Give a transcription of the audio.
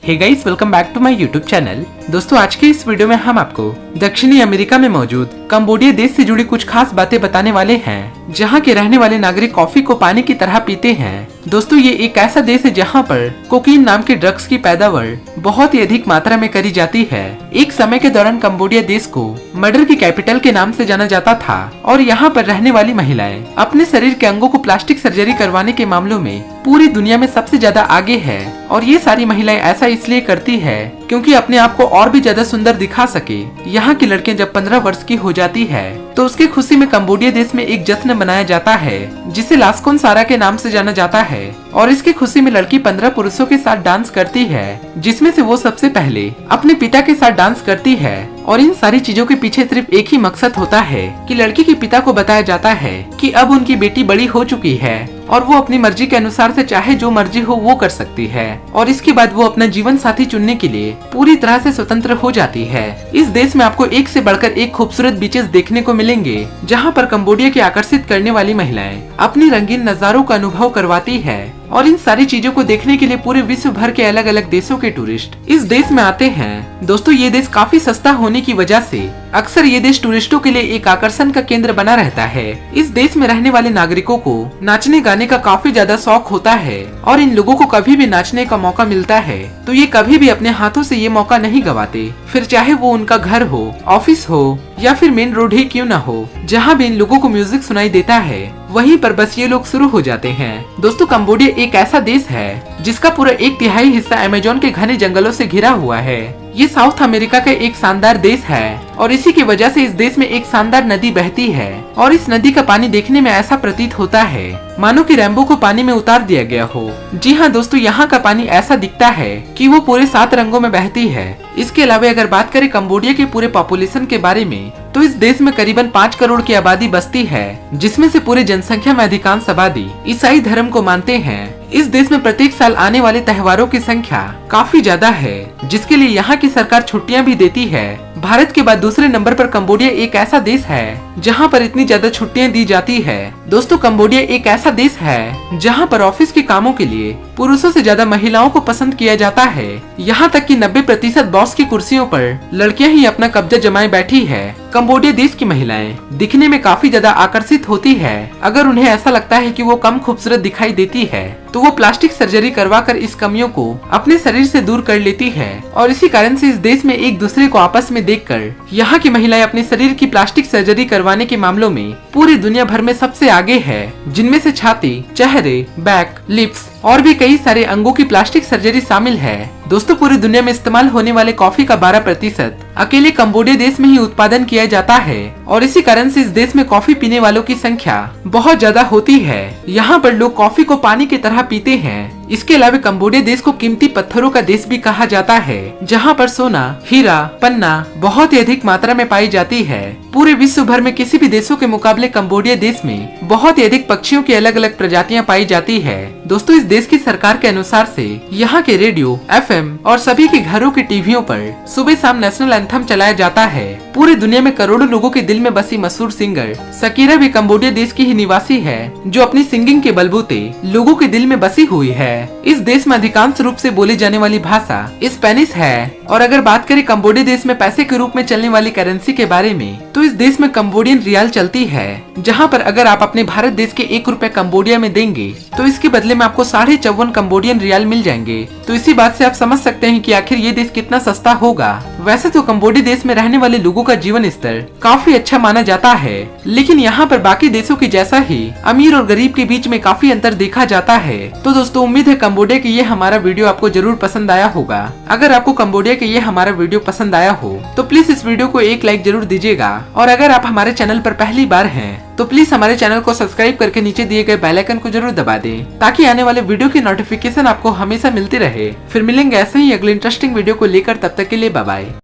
Hey guys, welcome back to my YouTube channel. दोस्तों, आज के इस वीडियो में हम आपको दक्षिणी अमेरिका में मौजूद कंबोडिया देश से जुड़ी कुछ खास बातें बताने वाले हैं, जहां के रहने वाले नागरिक कॉफी को पानी की तरह पीते हैं। दोस्तों, ये एक ऐसा देश है जहां पर कोकीन नाम के ड्रग्स की पैदावार बहुत ही अधिक मात्रा में करी जाती है। एक समय के दौरान कंबोडिया देश को मर्डर की कैपिटल के नाम से जाना जाता था और यहाँ पर रहने वाली महिलाएं अपने शरीर के अंगों को प्लास्टिक सर्जरी करवाने के मामलों में पूरी दुनिया में सबसे ज्यादा आगे है। और ये सारी महिलाएं ऐसा इसलिए करती है क्योंकि अपने आप को और भी ज्यादा सुंदर दिखा सके। यहाँ की लड़कियां जब 15 वर्ष की हो जाती है तो उसकी खुशी में कंबोडिया देश में एक जश्न मनाया जाता है जिसे लास्कोन सारा के नाम से जाना जाता है। और इसकी खुशी में लड़की 15 पुरुषों के साथ डांस करती है, जिसमें से वो सबसे पहले अपने पिता के साथ डांस करती है। और इन सारी चीजों के पीछे सिर्फ एक ही मकसद होता है कि लड़की के पिता को बताया जाता है कि अब उनकी बेटी बड़ी हो चुकी है और वो अपनी मर्जी के अनुसार से चाहे जो मर्जी हो वो कर सकती है। और इसके बाद वो अपना जीवन साथी चुनने के लिए पूरी तरह से स्वतंत्र हो जाती है। इस देश में आपको एक से बढ़कर एक खूबसूरत बीचेस देखने को मिलेंगे, जहाँ पर कंबोडिया की आकर्षित करने वाली महिलाएं अपनी रंगीन नजारों का अनुभव करवाती है। और इन सारी चीजों को देखने के लिए पूरे विश्व भर के अलग अलग देशों के टूरिस्ट इस देश में आते हैं। दोस्तों, ये देश काफी सस्ता होने की वजह से अक्सर ये देश टूरिस्टों के लिए एक आकर्षण का केंद्र बना रहता है। इस देश में रहने वाले नागरिकों को नाचने गाने का काफी ज्यादा शौक होता है और इन लोगों को कभी भी नाचने का मौका मिलता है तो ये कभी भी अपने हाथों से ये मौका नहीं गवाते, फिर चाहे वो उनका घर हो, ऑफिस हो या फिर मेन रोड ही क्यों ना हो। जहाँ भी इन लोगों को म्यूजिक सुनाई देता है वहीं पर बस ये लोग शुरू हो जाते हैं। दोस्तों, कंबोडिया एक ऐसा देश है जिसका पूरा 1/3 हिस्सा अमेज़न के घने जंगलों से घिरा हुआ है। ये साउथ अमेरिका का एक शानदार देश है और इसी की वजह से इस देश में एक शानदार नदी बहती है और इस नदी का पानी देखने में ऐसा प्रतीत होता है मानो कि रैम्बो को पानी में उतार दिया गया हो। जी हाँ दोस्तों, यहाँ का पानी ऐसा दिखता है कि वो पूरे 7 रंगों में बहती है। इसके अलावा अगर बात करें कंबोडिया के पूरे पॉपुलेशन के बारे में तो इस देश में करीबन 5 करोड़ की आबादी बसती है, जिसमें से पूरे जनसंख्या में अधिकांश आबादी ईसाई धर्म को मानते हैं। इस देश में प्रत्येक साल आने वाले त्योहारों की संख्या काफी ज्यादा है, जिसके लिए यहाँ की सरकार छुट्टियाँ भी देती है। भारत के बाद दूसरे नंबर पर कंबोडिया एक ऐसा देश है जहाँ पर इतनी ज्यादा छुट्टियाँ दी जाती है। दोस्तों, कंबोडिया एक ऐसा देश है जहाँ पर ऑफिस के कामों के लिए पुरुषों से ज्यादा महिलाओं को पसंद किया जाता है। यहाँ तक कि 90% बॉस की कुर्सियों पर लड़कियाँ ही अपना कब्जा जमाए बैठी है। कंबोडिया देश की महिलाएं दिखने में काफी ज्यादा आकर्षित होती है। अगर उन्हें ऐसा लगता है कि वो कम खूबसूरत दिखाई देती है तो वो प्लास्टिक सर्जरी करवाकर इस कमियों को अपने शरीर से दूर कर लेती है। और इसी कारण से इस देश में एक दूसरे को आपस में देखकर यहाँ की महिलाएं अपने शरीर की प्लास्टिक सर्जरी करवाने के मामलों में पूरी दुनिया भर में सबसे आगे है, जिनमें से छाती, चेहरे, बैक, लिप्स और भी कई सारे अंगों की प्लास्टिक सर्जरी शामिल है। दोस्तों, पूरी दुनिया में इस्तेमाल होने वाले कॉफी का 12% अकेले कंबोडिया देश में ही उत्पादन किया जाता है और इसी कारण से इस देश में कॉफी पीने वालों की संख्या बहुत ज्यादा होती है। यहाँ पर लोग कॉफी को पानी की तरह पीते हैं। इसके अलावा कंबोडिया देश को कीमती पत्थरों का देश भी कहा जाता है, जहाँ पर सोना, हीरा, पन्ना बहुत ही अधिक मात्रा में पाई जाती है। पूरे विश्व भर में किसी भी देशों के मुकाबले कंबोडिया देश में बहुत ही अधिक पक्षियों की अलग अलग प्रजातियां पाई जाती है। दोस्तों, इस देश की सरकार के अनुसार से यहाँ के रेडियो, FM और सभी के घरों के टीवियों पर सुबह शाम नेशनल एंथम चलाया जाता है। पूरी दुनिया में करोड़ों लोगों के दिल में बसी मशहूर सिंगर शकीरा भी कंबोडिया देश की ही निवासी है, जो अपनी सिंगिंग के बलबूते लोगों के दिल में बसी हुई है। इस देश में अधिकांश रूप से बोली जाने वाली भाषा स्पेनिश है। और अगर बात करें कंबोडिया देश में पैसे के रूप में चलने वाली करेंसी के बारे में तो इस देश में कंबोडियन रियाल चलती है, जहाँ पर अगर आप अपने भारत देश के 1 रुपए कंबोडिया में देंगे तो इसके बदले में आपको 54.5 कंबोडियन रियाल मिल जाएंगे। तो इसी बात से आप समझ सकते हैं कि आखिर ये देश कितना सस्ता होगा। वैसे तो कंबोडिया देश में रहने वाले लोगों का जीवन स्तर काफी अच्छा माना जाता है, लेकिन यहाँ पर बाकी देशों की जैसा ही अमीर और गरीब के बीच में काफी अंतर देखा जाता है। तो दोस्तों, उम्मीद है कंबोडिया की ये हमारा वीडियो आपको जरूर पसंद आया होगा। अगर आपको कंबोडिया के ये हमारा वीडियो पसंद आया हो तो प्लीज इस वीडियो को एक लाइक जरूर दीजिएगा। और अगर आप हमारे चैनल पर पहली बार हैं तो प्लीज हमारे चैनल को सब्सक्राइब करके नीचे दिए गए बेल आइकन को जरूर दबा दें, ताकि आने वाले वीडियो की नोटिफिकेशन आपको हमेशा मिलती रहे। फिर मिलेंगे ऐसे ही अगले इंटरेस्टिंग वीडियो को लेकर, तब तक के लिए बाय बाय।